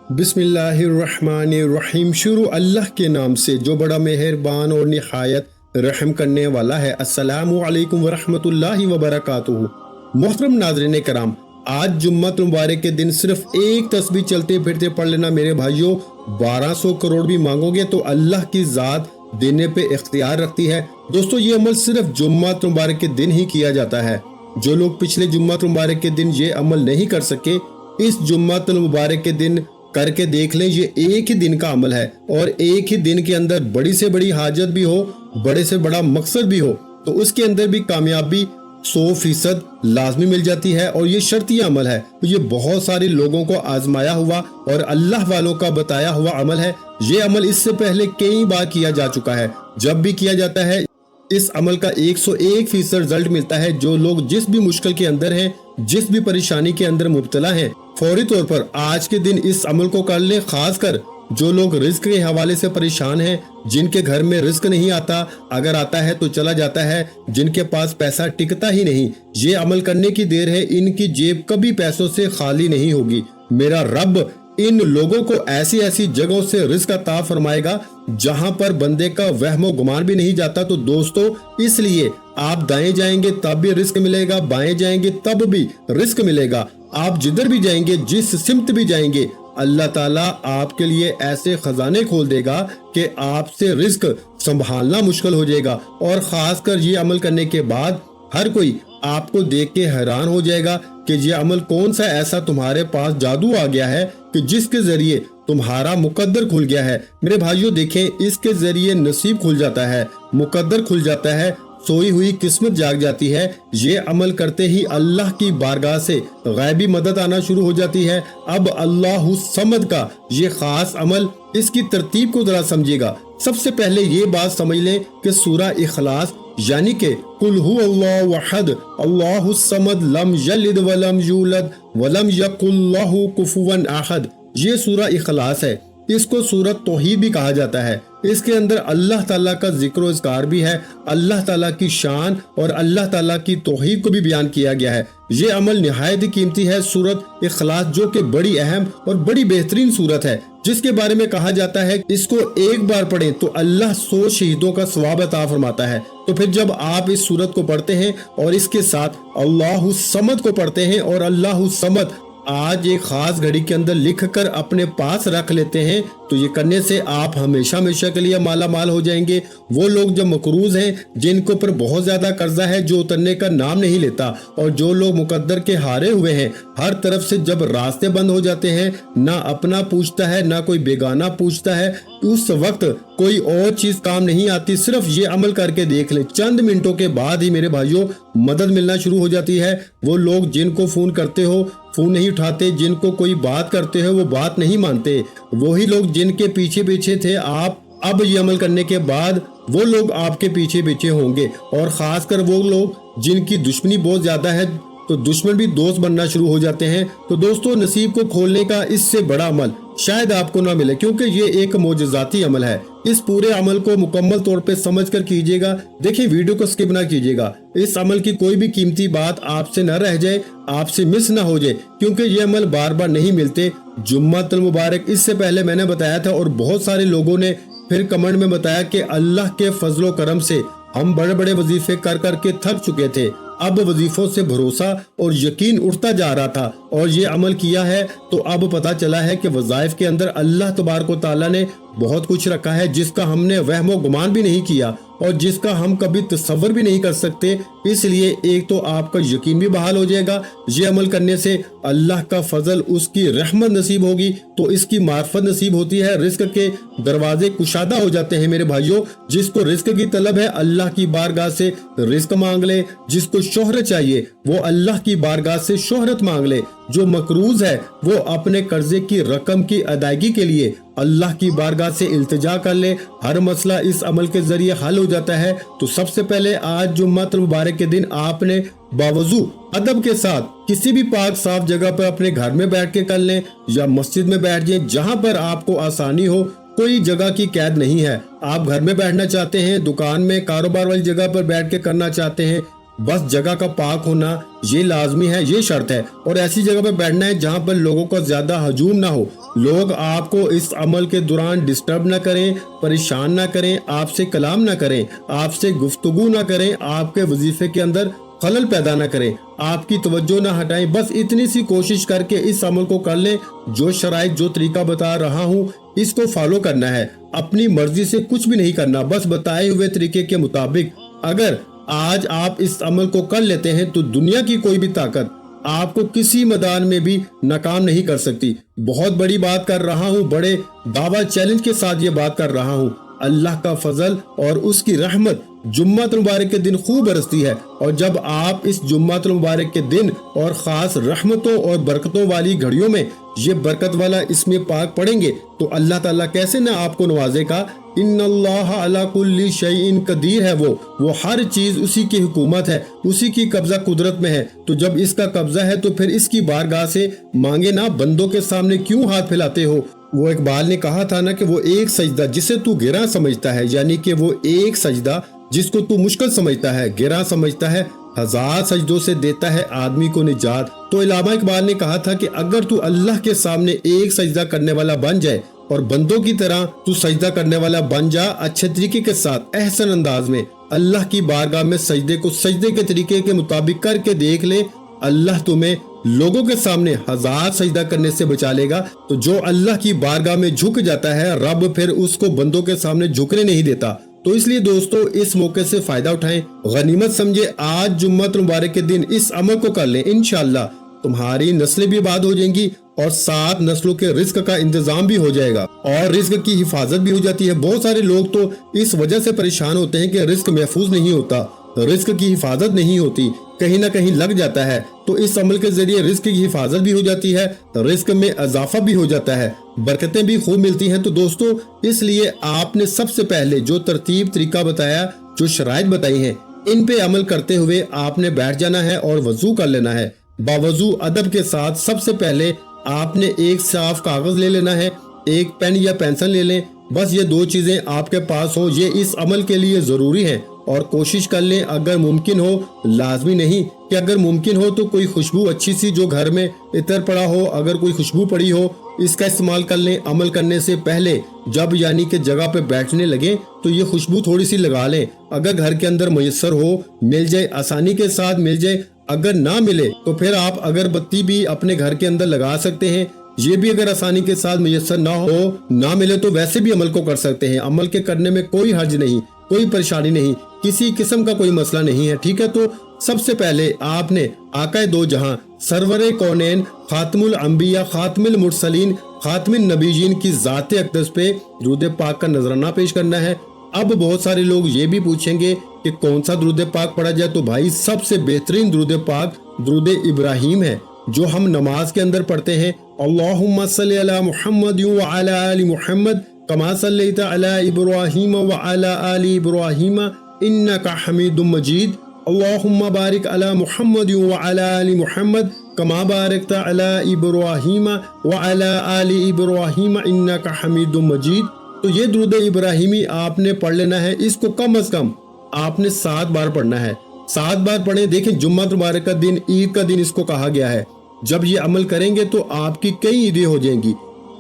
बिस्मिल्लाहिर्रहमानिर्रहीम। शुरू अल्लाह के नाम से जो बड़ा मेहरबान और निहायत रहम करने वाला है। अस्सलामु अलैकुम वरहमतुल्लाहि वबरकातुहू। मोहतरम नाज़रीन कराम, आज जुम्मत मुबारक के दिन सिर्फ एक तस्बीह चलते फिरते पढ़ लेना मेरे भाइयों, 1200 करोड़ भी मांगोगे तो अल्लाह की ज़ात देने पे इख्तियार रखती है। दोस्तों, ये अमल सिर्फ जुम्मत मुबारक के दिन ही किया जाता है। जो लोग पिछले जुम्मत मुबारक के दिन ये अमल नहीं कर सके, इस जुम्मत मुबारक के दिन करके देख लें। ये एक ही दिन का अमल है और एक ही दिन के अंदर बड़ी से बड़ी हाजत भी हो, बड़े से बड़ा मकसद भी हो, तो उसके अंदर भी कामयाबी 100% लाजमी मिल जाती है। और ये शर्ती अमल है, तो ये बहुत सारे लोगों को आजमाया हुआ और अल्लाह वालों का बताया हुआ अमल है। ये अमल इससे पहले कई बार किया जा चुका है। जब भी किया जाता है इस अमल का 101% रिजल्ट मिलता है। जो लोग जिस भी मुश्किल के अंदर हैं, जिस भी परेशानी के अंदर मुब्तला हैं, फौरी तौर पर आज के दिन इस अमल को कर लें। खासकर जो लोग रिस्क के हवाले से परेशान हैं, जिनके घर में रिस्क नहीं आता, अगर आता है तो चला जाता है, जिनके पास पैसा टिकता ही नहीं, ये अमल करने की देर है। इनकी जेब कभी पैसों से खाली नहीं होगी। मेरा रब इन लोगों को ऐसी ऐसी जगहों से रिस्क अता फरमाएगा जहां पर बंदे का वहमो गुमान भी नहीं जाता। तो दोस्तों, इसलिए आप दाएं जाएंगे तब भी रिस्क मिलेगा, बाएं जाएंगे तब भी रिस्क मिलेगा। आप जिधर भी जाएंगे, जिस सिमत भी जाएंगे, अल्लाह ताला आपके लिए ऐसे खजाने खोल देगा कि आपसे रिस्क संभालना मुश्किल हो जाएगा। और खासकर ये अमल करने के बाद हर कोई आपको देख के हैरान हो जाएगा कि ये अमल कौन सा ऐसा तुम्हारे पास जादू आ गया है कि जिसके जरिए तुम्हारा मुकद्दर खुल गया है। मेरे भाइयों देखें, इसके जरिए नसीब खुल जाता है, मुकद्दर खुल जाता है, सोई हुई किस्मत जाग जाती है। ये अमल करते ही अल्लाह की बारगाह से गैबी मदद आना शुरू हो जाती है। अब अल्लाहु समद का ये खास अमल, इसकी तरतीब को जरा समझिएगा। सबसे पहले ये बात समझ लें कि सूरा इखलास यानी कि कुल हु अल्लाहु अहद अल्लाहु समद लम यलिद वलम यूलद वलम यकुल लहु कुफुवन अहद, ये सूरा इखलास है। इसको सूरत तौहीद भी कहा जाता है। इसके अंदर अल्लाह ताला का जिक्र और इज़कार भी है, अल्लाह ताला की शान और अल्लाह ताला की तौहीद को भी बयान किया गया है। ये अमल निहायत ही कीमती है। सूरत इखलास जो कि बड़ी अहम और बड़ी बेहतरीन सूरत है, जिसके बारे में कहा जाता है इसको एक बार पढ़ें तो अल्लाह 100 शहीदों का सवाब अता फरमाता है। तो फिर जब आप इस सूरत को पढ़ते हैं और इसके साथ अल्लाहु समद को पढ़ते हैं और अल्लाहु समद आज एक खास घड़ी के अंदर लिख कर अपने पास रख लेते हैं, तो ये करने से आप हमेशा हमेशा के लिए माला माल हो जाएंगे। वो लोग जो मकरूज हैं, जिनके ऊपर बहुत ज्यादा कर्जा है, जो उतरने का नाम नहीं लेता, और जो लोग मुकद्दर के हारे हुए हैं, हर तरफ से जब रास्ते बंद हो जाते हैं, ना अपना पूछता है ना कोई बेगाना पूछता है, उस वक्त कोई और चीज काम नहीं आती। सिर्फ ये अमल करके देख ले, चंद मिनटों के बाद ही मेरे भाइयों मदद मिलना शुरू हो जाती है। वो लोग जिनको फोन करते हो फोन नहीं उठाते, जिनको कोई बात करते हो वो बात नहीं मानते, वही लोग जिनके पीछे पीछे थे आप, अब ये अमल करने के बाद वो लोग आपके पीछे पीछे होंगे। और खासकर वो लोग जिनकी दुश्मनी बहुत ज्यादा है, तो दुश्मन भी दोस्त बनना शुरू हो जाते हैं। तो दोस्तों, नसीब को खोलने का इससे बड़ा अमल शायद आपको ना मिले, क्योंकि ये एक मोजज़ाती अमल है। इस पूरे अमल को मुकम्मल तौर पे समझ कर कीजिएगा। देखिए, वीडियो को स्किप ना कीजिएगा। इस अमल की कोई भी कीमती बात आपसे न रह जाए, आपसे मिस ना हो जाए, क्योंकि ये अमल बार बार नहीं मिलते। जुम्मतुल मुबारक इससे पहले मैंने बताया था और बहुत सारे लोगों ने फिर कमेंट में बताया कि अल्लाह के फजलो करम से हम बड़े बड़े वजीफे कर करके थक चुके थे, अब वजीफों से भरोसा और यकीन उठता जा रहा था और ये अमल किया है तो अब पता चला है कि वज़ाइफ के अंदर अल्लाह तबारक व तआला ने बहुत कुछ रखा है, जिसका हमने वहमो गुमान भी नहीं किया और जिसका हम कभी तसव्वुर भी नहीं कर सकते। इसलिए एक तो आपका यकीन भी बहाल हो जाएगा, ये अमल करने से अल्लाह का फजल, उसकी रहमत नसीब होगी, तो इसकी मार्फत नसीब होती है, रिस्क के दरवाजे कुशादा हो जाते हैं। मेरे भाइयों, जिसको रिस्क की तलब है अल्लाह की बारगाह से रिस्क मांग ले, जिसको शोहरत चाहिए वो अल्लाह की बारगाह से शोहरत मांग ले, जो मकरूज है वो अपने कर्जे की रकम की अदायगी के लिए अल्लाह की बारगाह से इल्तिजा कर ले। हर मसला इस अमल के जरिए हल हो जाता है। तो सबसे पहले आज जुम्मतुल मुबारक के दिन आपने बावजू अदब के साथ किसी भी पाक साफ जगह पर अपने घर में बैठ के कर लें या मस्जिद में बैठ जाएं, जहां पर आपको आसानी हो। कोई जगह की कैद नहीं है। आप घर में बैठना चाहते हैं, दुकान में, कारोबार वाली जगह पर बैठ के करना चाहते हैं, बस जगह का पाक होना ये लाजमी है, ये शर्त है। और ऐसी जगह पे बैठना है जहाँ पर लोगों का ज्यादा हजूम ना हो, लोग आपको इस अमल के दौरान डिस्टर्ब ना करें, परेशान ना करें, आपसे कलाम ना करें, आपसे गुफ्तगू ना करें, आपके वजीफे के अंदर खलल पैदा ना करें, आपकी तवज्जो ना हटाएं। बस इतनी सी कोशिश करके इस अमल को कर लें। जो शराइत, जो तरीका बता रहा हूँ, इसको फॉलो करना है। अपनी मर्जी से कुछ भी नहीं करना, बस बताए हुए तरीके के मुताबिक। अगर आज आप इस अमल को कर लेते हैं तो दुनिया की कोई भी ताकत आपको किसी मैदान में भी नाकाम नहीं कर सकती। बहुत बड़ी बात कर रहा हूँ, बड़े दावा चैलेंज के साथ ये बात कर रहा हूँ। अल्लाह का फजल और उसकी रहमत जुम्मत मुबारक के दिन खूब बरसती है। और जब आप इस जुम्मत मुबारक के दिन और खास रहमतों और बरकतों वाली घड़ियों में ये बरकत वाला इसमें पाक पढ़ेंगे तो अल्लाह ताला कैसे ना आपको नवाजेगा। इन्नल्लाह अला कुल्ली शैइन कदीर है, वो हर चीज उसी की हुकूमत है, उसी की कब्जा कुदरत में है। तो जब इसका कब्जा है तो फिर इसकी बारगाह से मांगे ना, बंदों के सामने क्यों हाथ फैलाते हो। वो इकबाल ने कहा था ना कि वो एक सजदा जिसे तू गिरा समझता है, यानी कि वो एक सजदा जिसको तू मुश्किल समझता है, गिरा समझता है, 1000 सजदों से देता है आदमी को निजात। तो इलामा इकबाल ने कहा था कि अगर तू अल्लाह के सामने एक सजदा करने वाला बन जाए और बंदों की तरह तू सजदा करने वाला बन जा, अच्छे तरीके के साथ, एहसन अंदाज में अल्लाह की बारगाह में सजदे को सजदे के तरीके के मुताबिक करके देख ले, अल्लाह तुम्हें लोगों के सामने 1000 सजदा करने से बचा लेगा। तो जो अल्लाह की बारगाह में झुक जाता है, रब फिर उसको बंदों के सामने झुकने नहीं देता। तो इसलिए दोस्तों इस मौके से फायदा उठाएं, गनीमत समझे। आज जुम्मत मुबारक के दिन इस अमल को कर लें, इंशाअल्लाह तुम्हारी नस्लें भी आबाद हो जाएंगी और 7 नस्लों के रिस्क का इंतजाम भी हो जाएगा और रिस्क की हिफाजत भी हो जाती है। बहुत सारे लोग तो इस वजह से परेशान होते हैं कि रिस्क महफूज नहीं होता, रिस्क की हिफाजत नहीं होती, कहीं ना कहीं लग जाता है। तो इस अमल के जरिए रिस्क की हिफाजत भी हो जाती है, रिस्क में इजाफा भी हो जाता है, बरकतें भी खूब मिलती हैं। तो दोस्तों इसलिए आपने सबसे पहले जो तरतीब तरीका बताया, जो शराइत बताई हैं, इन पे अमल करते हुए आपने बैठ जाना है और वजू कर लेना है। बावजू अदब के साथ सबसे पहले आपने एक साफ कागज ले लेना है, एक पेन या पेंसिल ले लें। बस ये 2 चीजें आपके पास हो, ये इस अमल के लिए जरूरी है। और कोशिश कर लें अगर मुमकिन हो, लाजमी नहीं कि अगर मुमकिन हो तो कोई खुशबू अच्छी सी जो घर में इतर पड़ा हो, अगर कोई खुशबू पड़ी हो, इसका इस्तेमाल कर लें। अमल करने से पहले जब यानी कि जगह पे बैठने लगे तो ये खुशबू थोड़ी सी लगा लें। अगर घर के अंदर मयसर हो, मिल जाए, आसानी के साथ मिल जाए। अगर ना मिले तो फिर आप अगरबत्ती भी अपने घर के अंदर लगा सकते हैं। ये भी अगर आसानी के साथ मयसर ना हो, ना मिले तो वैसे भी अमल को कर सकते हैं। अमल के करने में कोई हर्ज नहीं, कोई परेशानी नहीं, किसी किस्म का कोई मसला नहीं है, ठीक है। तो सबसे पहले आपने आकाए दो जहां, सरवरे कौनैन, खातमुल अंबिया, खातमुल मुरसलीन, खातमुन नबीयीन की ज़ाते अक़दस पे दुरूद पाक का नजराना पेश करना है। अब बहुत सारे लोग ये भी पूछेंगे कि कौन सा दुरूद पाक पढ़ा जाए। तो भाई सबसे बेहतरीन दुरूद पाक दुरूद इब्राहिम है, जो हम नमाज के अंदर पढ़ते हैं। अल्लाहुम्मा सल्ली अला मुहम्मद व अला आलि मुहम्मद कमा सल्लैता अला इब्राहीम व अला आलि इब्राहीम इन्नका हमीदुम मजीद। अल्लाहुम्मा बारिक अला मुहम्मद व अला आलि मुहम्मद कमा बारकता अला इब्राहीम व अला आलि इब्राहीम इन्नका हमीदुम मजीद। तो ये दुरूद इब्राहिमी आपने पढ़ लेना है। इसको कम से कम आपने 7 बार पढ़ना है। 7 बार पढ़े। देखें जुम्मा मुबारक का दिन, ईद का दिन इसको कहा गया है। जब ये अमल करेंगे तो आपकी कई ईदें हो जाएंगी।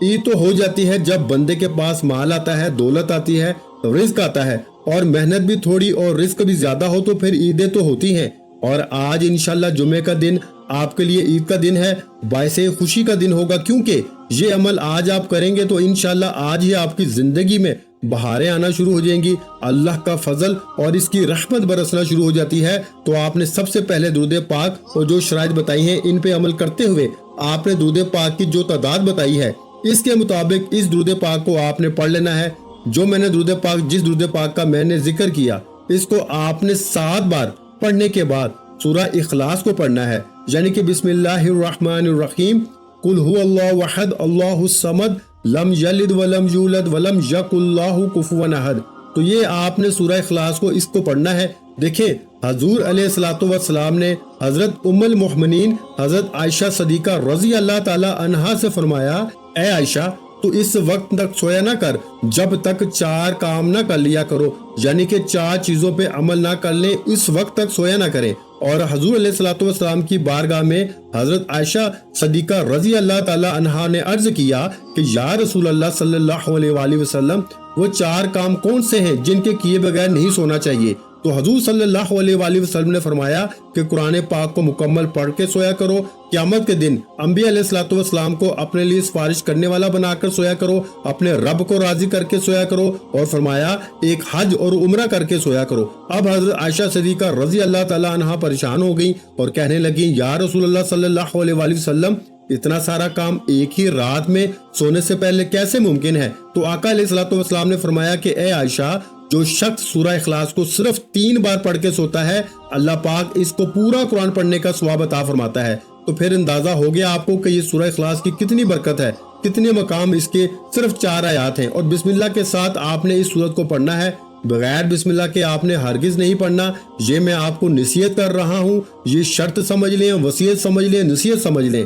ईद तो हो जाती है जब बंदे के पास माल आता है, दौलत आती है, रिस्क आता है और मेहनत भी थोड़ी और रिस्क भी ज्यादा हो तो फिर ईदें तो होती हैं। और आज इंशाल्लाह जुमे का दिन आपके लिए ईद का दिन है, बायसे खुशी का दिन होगा, क्योंकि ये अमल आज आप करेंगे तो इंशाल्लाह आज ही आपकी जिंदगी में बहारें आना शुरू हो जाएंगी, अल्लाह का फजल और इसकी रहमत बरसना शुरू हो जाती है। तो आपने सबसे पहले दुरूद पाक और जो शराइत बताई हैं, इन पे अमल करते हुए आपने दुरूद पाक की जो तादाद बताई है, इसके मुताबिक इस दुरूद पाक को आपने पढ़ लेना है। जो मैंने दुरूद पाक, जिस दुरूद पाक का मैंने जिक्र किया, इसको आपने 7 बार पढ़ने के बाद सूरह इखलास को पढ़ना है, यानी कि बिस्मिल्लाहिर्रहमानिर्रहीम, कुल हुवल्लाहु अहद अल्लाहुस समद लम यलिद वलम यूलद वलम यकुल्लाहु कुफुवन अहद। तो ये आपने सूरह इखलास को इसको पढ़ना है। देखिए हजूर अलैहिस्सलातु वस्सलाम ने हजरत उम्मुल मोमिनीन हजरत आयशा सदीका रजी अल्लाह ताला अन्हा से फरमाया, ए आयशा تو اس وقت تک سویا نہ کر جب تک 4 کام نہ کر لیا کرو، یعنی کہ 4 چیزوں پہ عمل نہ کر لیں اس وقت تک سویا نہ کریں۔ اور حضور علیہ الصلوۃ والسلام کی بارگاہ میں حضرت عائشہ صدیقہ رضی اللہ تعالی عنہا نے عرض کیا کہ یا رسول اللہ صلی اللہ علیہ وآلہ وسلم، وہ 4 کام کون سے ہیں جن کے کیے بغیر نہیں سونا چاہیے؟ تو حضور صلی اللہ علیہ وآلہ وسلم نے فرمایا کہ قرآن پاک کو مکمل پڑھ کے سویا کرو، قیامت کے دن انبیاء علیہ الصلوۃ والسلام کو اپنے لیے سفارش کرنے والا بنا کر سویا کرو، اپنے رب کو راضی کر کے سویا کرو، اور فرمایا ایک حج اور عمرہ کر کے سویا کرو۔ اب حضرت عائشہ صدیقہ رضی اللہ تعالی عنہا پریشان ہو گئیں اور کہنے لگیں یا رسول اللہ صلی اللہ علیہ وآلہ وسلم، اتنا سارا کام ایک ہی رات میں سونے سے پہلے کیسے ممکن ہے؟ تو آقا علیہ الصلوۃ والسلام نے فرمایا کہ اے عائشہ، جو شخص سورہ اخلاص کو صرف 3 بار پڑھ کے سوتا ہے، اللہ پاک اس کو پورا قرآن پڑھنے کا ثواب عطا فرماتا ہے۔ تو پھر اندازہ ہو گیا آپ کو کہ یہ سورہ اخلاص کی کتنی برکت ہے، کتنے مقام اس کے صرف 4 آیات ہیں، اور بسم اللہ کے ساتھ آپ نے اس سورت کو پڑھنا ہے۔ بغیر بسم اللہ کے آپ نے ہرگز نہیں پڑھنا۔ یہ میں آپ کو نصیحت کر رہا ہوں، یہ شرط سمجھ لیں، وصیت سمجھ لیں، نصیحت سمجھ لیں۔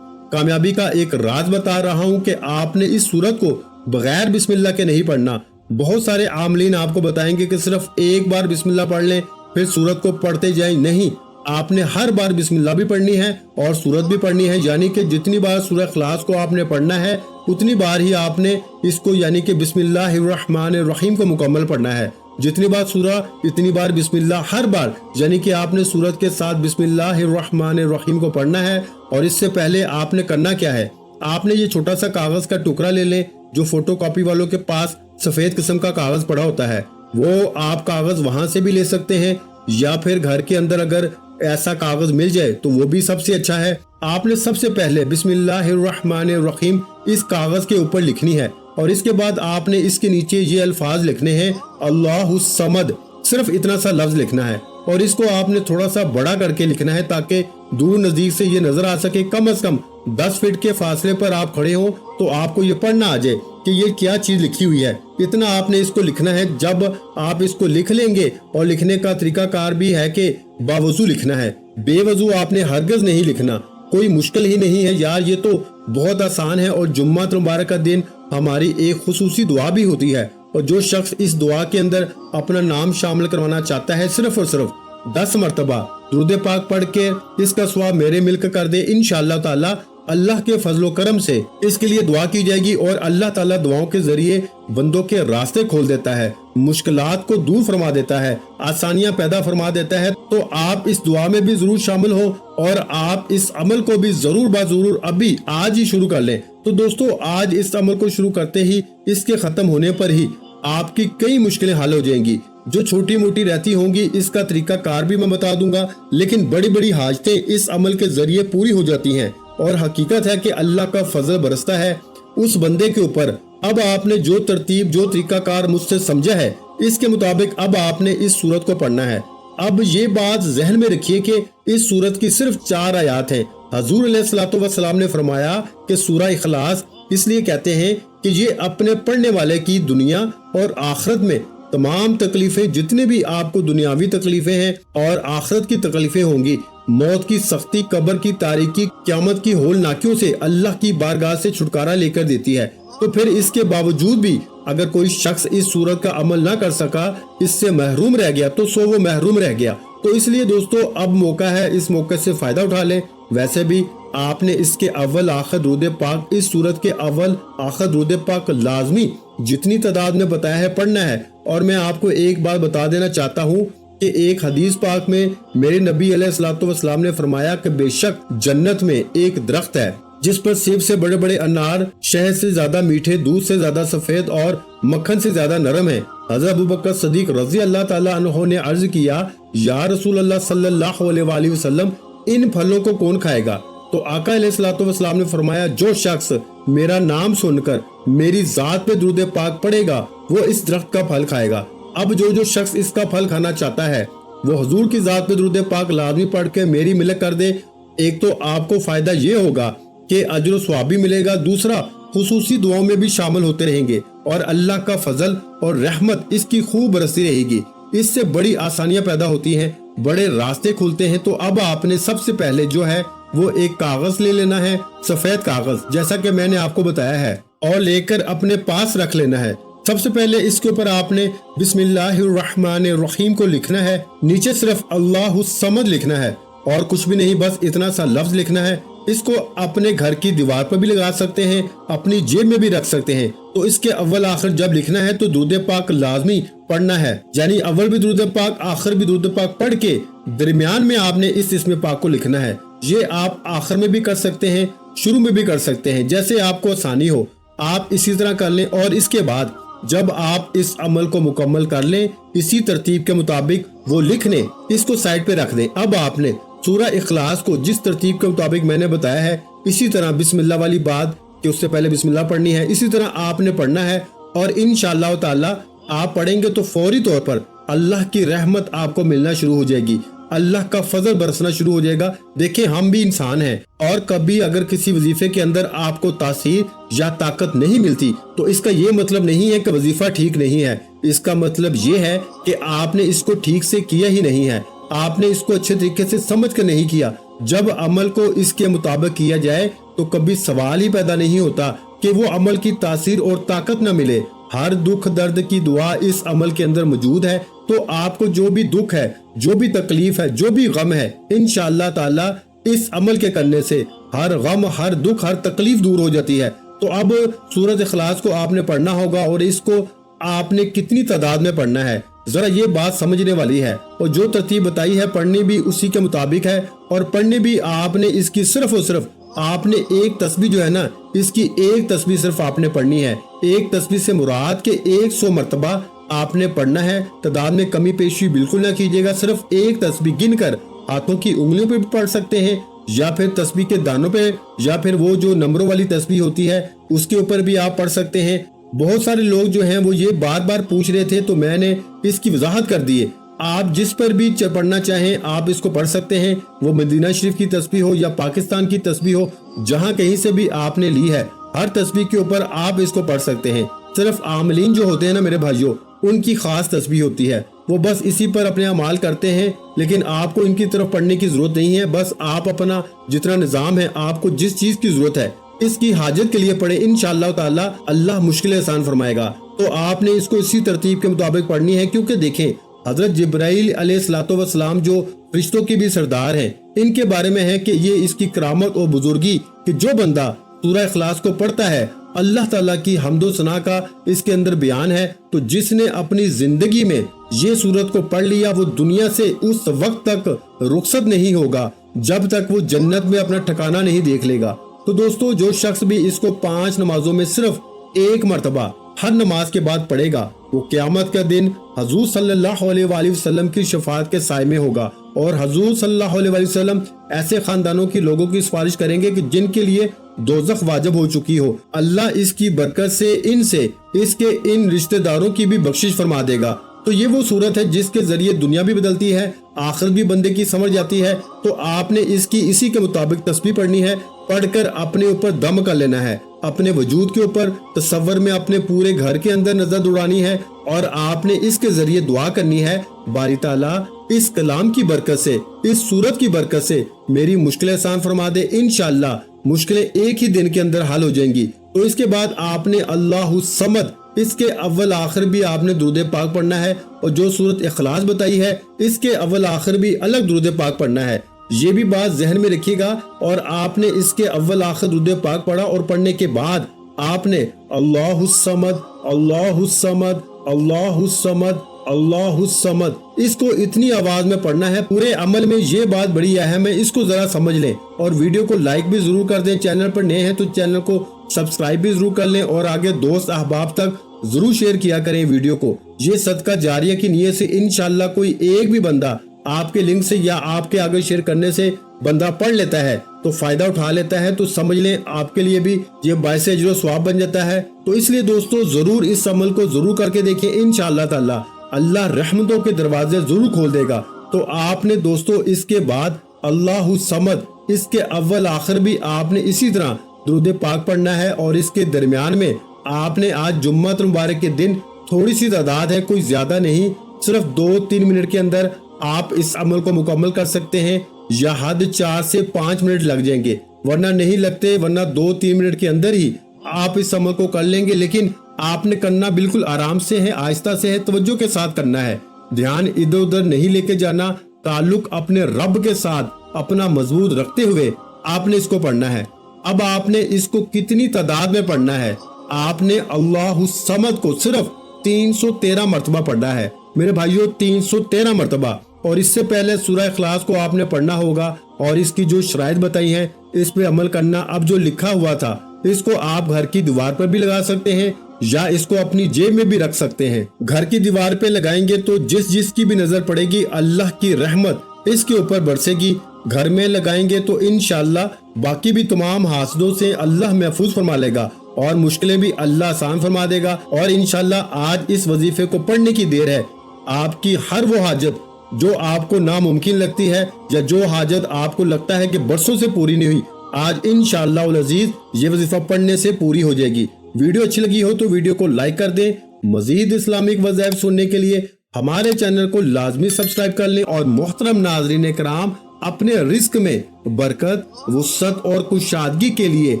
کامیابی کا ایک راز بتا رہا ہوں کہ آپ نے اس سورت کو بغیر بسم اللہ کے نہیں پڑھنا۔ بہت سارے عاملین آپ کو بتائیں گے کہ صرف ایک بار بسم اللہ پڑھ لیں پھر سورت کو پڑھتے جائیں، نہیں، آپ نے ہر بار بسم اللہ بھی پڑھنی ہے اور سورت بھی پڑھنی ہے، یعنی کہ جتنی بار سورہ اخلاص کو آپ نے پڑھنا ہے اتنی بار ہی آپ نے اس کو یعنی کہ بسم اللہ الرحمن الرحیم کو مکمل پڑھنا ہے۔ جتنی بار سورہ اتنی بار بسم اللہ، ہر بار یعنی کہ آپ نے سورت کے ساتھ بسم اللہ الرحمن الرحیم کو پڑھنا ہے۔ اور اس سے پہلے آپ نے کرنا کیا ہے، آپ نے یہ چھوٹا سا کاغذ کا ٹکڑا لے لیں، جو فوٹو کاپی والوں کے پاس سفید قسم کا کاغذ پڑا ہوتا ہے، وہ آپ کاغذ وہاں سے بھی لے سکتے ہیں، یا پھر گھر کے اندر اگر ایسا کاغذ مل جائے تو وہ بھی سب سے اچھا ہے۔ آپ نے سب سے پہلے بسم اللہ الرحمن الرحیم اس کاغذ کے اوپر لکھنی ہے، اور اس کے بعد آپ نے اس کے نیچے یہ الفاظ لکھنے ہیں، اللہ الصمد، صرف اتنا سا لفظ لکھنا ہے، اور اس کو آپ نے تھوڑا سا بڑا کر کے لکھنا ہے تاکہ دور نزدیک سے یہ نظر آ سکے۔ کم از کم 10 فٹ کے فاصلے پر آپ کھڑے ہوں تو آپ کو یہ پڑھنا آ جائے کہ یہ کیا چیز لکھی ہوئی ہے۔ اتنا آپ نے اس کو لکھنا ہے۔ جب آپ اس کو لکھ لیں گے، اور لکھنے کا طریقہ کار بھی ہے کہ باوضو لکھنا ہے، بے وضو آپ نے ہرگز نہیں لکھنا۔ کوئی مشکل ہی نہیں ہے یار، یہ تو بہت آسان ہے۔ اور جمعہ مبارک کا دن ہماری ایک خصوصی دعا بھی ہوتی ہے، اور جو شخص اس دعا کے اندر اپنا نام شامل کروانا چاہتا ہے، صرف اور صرف 10 مرتبہ درود پاک پڑھ کے اس کا ثواب میرے ملک کر دے، انشاءاللہ تعالی اللہ کے فضل و کرم سے اس کے لیے دعا کی جائے گی، اور اللہ تعالیٰ دعاؤں کے ذریعے بندوں کے راستے کھول دیتا ہے، مشکلات کو دور فرما دیتا ہے، آسانیاں پیدا فرما دیتا ہے۔ تو آپ اس دعا میں بھی ضرور شامل ہو، اور آپ اس عمل کو بھی ضرور ضرور ابھی آج ہی شروع کر لیں۔ تو دوستو، آج اس عمل کو شروع کرتے ہی اس کے ختم ہونے پر ہی آپ کی کئی مشکلیں حل ہو جائیں گی۔ جو چھوٹی موٹی رہتی ہوں گی اس کا طریقہ کار بھی میں بتا دوں گا، لیکن بڑی بڑی حاجتیں اس عمل کے ذریعے پوری ہو جاتی ہیں، اور حقیقت ہے کہ اللہ کا فضل برستا ہے اس بندے کے اوپر۔ اب آپ نے جو ترتیب، جو طریقہ کار مجھ سے سمجھا ہے، اس کے مطابق اب آپ نے اس سورت کو پڑھنا ہے۔ اب یہ بات ذہن میں رکھیے کہ اس سورت کی صرف 4 آیات ہیں۔ حضور علیہ الصلوۃ والسلام نے فرمایا کہ سورہ اخلاص اس لیے کہتے ہیں کہ یہ اپنے پڑھنے والے کی دنیا اور آخرت میں تمام تکلیفیں، جتنے بھی آپ کو دنیاوی تکلیفیں ہیں اور آخرت کی تکلیفیں ہوں گی، موت کی سختی، قبر کی تاریکی، قیامت کی ہولناکیوں سے اللہ کی بارگاہ سے چھٹکارا لے کر دیتی ہے۔ تو پھر اس کے باوجود بھی اگر کوئی شخص اس سورت کا عمل نہ کر سکا، اس سے محروم رہ گیا، تو سو وہ محروم رہ گیا۔ تو اس لیے دوستو، اب موقع ہے، اس موقع سے فائدہ اٹھا لیں۔ ویسے بھی آپ نے اس کے اول آخر درود پاک، اس سورت کے اول آخر درود پاک لازمی جتنی تعداد میں بتایا ہے پڑھنا ہے۔ اور میں آپ کو ایک بات بتا دینا چاہتا ہوں کہ ایک حدیث پاک میں میرے نبی علیہ الصلوۃ والسلام نے فرمایا کہ بے شک جنت میں ایک درخت ہے جس پر سیب سے بڑے بڑے انار، شہد سے زیادہ میٹھے، دودھ سے زیادہ سفید اور مکھن سے زیادہ نرم ہیں۔ حضرت ابوبکر صدیق رضی اللہ تعالیٰ عنہ نے عرض کیا، یا رسول اللہ صلی اللہ علیہ وآلہ وسلم، ان پھلوں کو کون کھائے گا؟ تو آقا علیہ الصلوۃ والسلام نے فرمایا، جو شخص میرا نام سن کر میری ذات پہ درود پاک پڑھے گا وہ اس درخت کا پھل کھائے گا۔ اب جو شخص اس کا پھل کھانا چاہتا ہے وہ حضور کی ذات پہ درود پاک لازمی پڑھ کے میری ملک کر دے۔ ایک تو آپ کو فائدہ یہ ہوگا کہ اجر و ثواب بھی ملے گا، دوسرا خصوصی دعاؤں میں بھی شامل ہوتے رہیں گے، اور اللہ کا فضل اور رحمت اس کی خوب برستی رہے گی۔ اس سے بڑی آسانیاں پیدا ہوتی ہیں، بڑے راستے کھلتے ہیں۔ تو اب آپ نے سب سے پہلے جو ہے وہ ایک کاغذ لے لینا ہے، سفید کاغذ، جیسا کہ میں نے آپ کو بتایا ہے۔ और लेकर अपने पास रख लेना है। सबसे पहले इसके ऊपर आपने बिस्मिल्लाहिर्रहमानिर्रहीम को लिखना है, नीचे सिर्फ अल्लाहु समद लिखना है और कुछ भी नहीं, बस इतना सा लफ्ज लिखना है। इसको अपने घर की दीवार पर भी लगा सकते हैं, अपनी जेब में भी रख सकते हैं। तो इसके अव्वल आखिर जब लिखना है तो दुरूद पाक लाजमी पढ़ना है, यानी अव्वल भी दुरूद पाक आखिर भी दुरूद पाक पढ़ के दरमियान में आपने इस इस्म पाक को लिखना है। ये आप आखिर में भी कर सकते हैं, शुरू में भी कर सकते हैं, जैसे आपको आसानी हो आप इसी तरह कर लें। और इसके बाद जब आप इस अमल को मुकम्मल कर लें, इसी तरतीब के मुताबिक वो लिख लें, इसको साइड पे रख दें। अब आपने सूरह इखलास को जिस तरतीब के मुताबिक मैंने बताया है, इसी तरह बिस्मिल्लाह वाली बात कि उससे पहले बिस्मिल्लाह पढ़नी है, इसी तरह आपने पढ़ना है। और इंशाअल्लाह ताला आप पढ़ेंगे तो फौरी तौर पर अल्लाह की रहमत आपको मिलना शुरू हो जाएगी, अल्लाह का फजल बरसना शुरू हो जाएगा। देखिए हम भी इंसान हैं और कभी अगर किसी वजीफे के अंदर आपको तासीर या ताकत नहीं मिलती तो इसका ये मतलब नहीं है कि वजीफा ठीक नहीं है। इसका मतलब ये है कि आपने इसको ठीक से किया ही नहीं है, आपने इसको अच्छे तरीके से समझ कर नहीं किया। जब अमल को इसके मुताबिक किया जाए तो कभी सवाल ही पैदा नहीं होता कि वो अमल की तासीर और ताकत न मिले। हर दुख दर्द की दुआ इस अमल के अंदर मौजूद है। तो आपको जो भी दुख है, जो भी तकलीफ है, जो भी गम है, इंशाअल्लाह ताला इस अमल के करने से हर गम, हर दुख, हर तकलीफ दूर हो जाती है। तो अब सूरत इखलास को आपने पढ़ना होगा और इसको आपने कितनी तादाद में पढ़ना है, जरा ये बात समझने वाली है। और जो तरतीब बताई है पढ़नी भी उसी के मुताबिक है, और पढ़नी भी आपने इसकी सिर्फ और सिर्फ आपने एक तस्बीह जो है ना, इसकी एक तस्बीह सिर्फ आपने पढ़नी है। एक तस्बीह से मुराद के 100 मरतबा आपने पढ़ना है। तादाद में कमी पेशी बिल्कुल ना कीजिएगा, सिर्फ एक तस्बीह गिनकर हाथों की उंगलियों पे भी पढ़ सकते हैं, या फिर तस्बीह के दानों पे, या फिर वो जो नंबरों वाली तस्बीह होती है उसके ऊपर भी आप पढ़ सकते हैं। बहुत सारे लोग जो हैं वो ये बार बार पूछ रहे थे तो मैंने इसकी वजाहत कर दी है। आप जिस पर भी पढ़ना चाहें आप इसको पढ़ सकते हैं, वो मदीना शरीफ की तस्बीह हो या पाकिस्तान की तस्बीह हो, जहां कहीं से भी आपने ली है, हर तस्बीह के ऊपर आप इसको पढ़ सकते हैं। सिर्फ आमलीन जो होते हैं ना मेरे भाइयों, उनकी खास तस्बीह होती है, वो बस इसी पर अपने अमाल करते हैं, लेकिन आपको इनकी तरफ पढ़ने की जरूरत नहीं है। बस आप अपना जितना निजाम है, आपको जिस चीज की जरूरत है इसकी हाजत के लिए पढ़े, इंशाअल्लाह ताला अल्लाह मुश्किल आसान फरमाएगा। तो आपने इसको इसी तरतीब के मुताबिक पढ़नी है, क्योंकि देखें हजरत जिब्राइल अलैहिस्सलाम जो फरिश्तों के भी सरदार हैं, इनके बारे में है कि ये इसकी करामत और बुजुर्गी कि जो बंदा सूरह इखलास को पढ़ता है, अल्लाह ताला की हम्दो सना का इसके अंदर बयान है। तो जिसने अपनी जिंदगी में ये सूरत को पढ़ लिया वो दुनिया से उस वक्त तक रुखसत नहीं होगा जब तक वो जन्नत में अपना ठिकाना नहीं देख लेगा। तो दोस्तों जो शख्स भी इसको 5 नमाजों में सिर्फ एक मरतबा हर नमाज के बाद पढ़ेगा, वो क़यामत का दिन हजूर सल्लल्लाहु अलैहि वसल्लम की शफाअत के साए में होगा। और हजूर सल्लल्लाहु अलैहि वसल्लम ऐसे खानदानों के लोगों की सिफारिश करेंगे कि जिनके लिए दोज़ख वाजिब हो चुकी हो। अल्लाह इसकी बरकत से इनसे इसके इन रिश्तेदारों की भी बख्शिश फरमा देगा। तो ये वो सूरत है जिसके जरिए दुनिया भी बदलती है, आखिरत भी बंदे की समझ जाती है। तो आपने इसकी इसी के मुताबिक तस्बीह पढ़नी है, पढ़कर अपने ऊपर दम कर लेना है, अपने वजूद के ऊपर तसव्वुर में अपने पूरे घर के अंदर नजर दौड़ानी है, और आपने इसके जरिए दुआ करनी है, बारी ताला इस कलाम की बरकत से, इस सूरत की बरकत से मेरी मुश्किलें आसान फरमा दे। इंशाअल्लाह मुश्किलें एक ही दिन के अंदर हल हो जाएंगी। तो इसके बाद आपने अल्लाहु समद इसके अव्वल आखिर भी आपने दुरूद पाक पढ़ना है, और जो सूरत इखलास बताई है इसके अव्वल आखिर भी अलग दुरूद पाक पढ़ना है। ये भी बात जहन में रखिएगा। और आपने इसके अव्वल आखिर दुरूद पाक पढ़ा और पढ़ने के बाद आपने अल्लाहु समद अल्लाहु समद अल्लाहु समद अल्लाहु समद इसको इतनी आवाज में पढ़ना है। पूरे अमल में ये बात बड़ी अहम है, इसको जरा समझ लें। और वीडियो को लाइक भी जरूर कर दें, चैनल पर नए हैं तो चैनल को सब्सक्राइब भी जरूर कर लें, और आगे दोस्त अहबाब तक जरूर शेयर किया करें वीडियो को। ये सदका जारिया की नीयत से इंशाअल्लाह कोई एक भी बंदा आपके लिंक से या आपके आगे शेयर करने से बंदा पढ़ लेता है तो फायदा उठा लेता है, तो समझ लें आपके लिए भी ये बायस अजर सवाब बन जाता है। तो इसलिए दोस्तों जरूर इस अमल को जरूर करके देखें, इंशाअल्लाह ताला अल्लाह रहमतों के दरवाजे जरूर खोल देगा। तो आपने दोस्तों इसके बाद अल्लाहु समद इसके अव्वल आखिर भी आपने इसी तरह दुरूद पाक पढ़ना है, और इसके दरमियान में आपने आज जुम्मत मुबारक के दिन थोड़ी सी तादाद है, कोई ज्यादा नहीं, सिर्फ 2-3 मिनट के अंदर आप इस अमल को मुकम्मल कर सकते हैं, या हद 4 से 5 मिनट लग जाएंगे, वरना नहीं लगते, वरना 2-3 मिनट के अंदर ही आप इस अमल को कर लेंगे, लेकिन आपने करना बिल्कुल आराम से है, आहिस्ता से है, तवज्जो के साथ करना है। ध्यान इधर उधर नहीं लेके जाना, ताल्लुक अपने रब के साथ अपना मजबूत रखते हुए आपने इसको पढ़ना है। अब आपने इसको कितनी तादाद में पढ़ना है? आपने अल्लाहु समद को सिर्फ 313 मरतबा पढ़ना है मेरे भाइयों, 313 मरतबा। और इससे पहले सूरह इखलास को आपने पढ़ना होगा और इसकी जो शराइत बताई हैं इस पे अमल करना। अब जो लिखा हुआ था इसको आप घर की दीवार पर भी लगा सकते हैं या इसको अपनी जेब में भी रख सकते हैं। घर की दीवार पे लगाएंगे तो जिसकी भी नजर पड़ेगी अल्लाह की रहमत इसके ऊपर बरसेगी। घर में लगाएंगे तो इंशाअल्लाह बाकी भी तमाम हासदों से अल्लाह महफूज फरमा लेगा और मुश्किलें भी अल्लाह आसान फरमा देगा। और इंशाअल्लाह आज इस वजीफे को पढ़ने की देर है। आपकी हर वो हाजत जो आपको नामुमकिन लगती है या जो हाजत आपको लगता है कि बरसों से पूरी नहीं हुई, आज इंशाअल्लाह उल अजीज ये वजीफा पढ़ने से पूरी हो जाएगी। वीडियो अच्छी लगी हो तो वीडियो को लाइक कर दें। मजीद इस्लामिक वज़ाइफ सुनने के लिए हमारे चैनल को लाजमी सब्सक्राइब कर लें। और मोहतरम नाज़रीन कराम, अपने रिस्क में बरकत, वुसअत और कुशादगी के लिए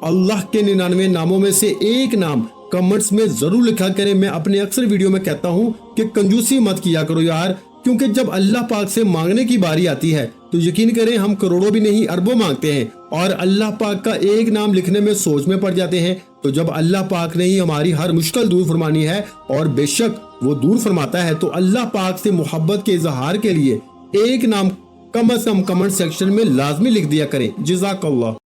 अल्लाह के 99 नामों में से एक नाम कमेंट्स में जरूर लिखा करें। मैं अपने अक्सर वीडियो में कहता हूँ कि कंजूसी मत किया करो यार, क्योंकि जब अल्लाह पाक से मांगने की बारी आती है तो यकीन करें हम करोड़ों भी नहीं अरबों मांगते हैं और अल्लाह पाक का एक नाम लिखने में सोच में पड़ जाते हैं। तो जब अल्लाह पाक ने ही हमारी हर मुश्किल दूर फरमानी है और बेशक वो दूर फरमाता है, तो अल्लाह पाक से मोहब्बत के इजहार के लिए एक नाम कम से कम कमेंट सेक्शन में लाजमी लिख दिया करें। जज़ाकल्लाह।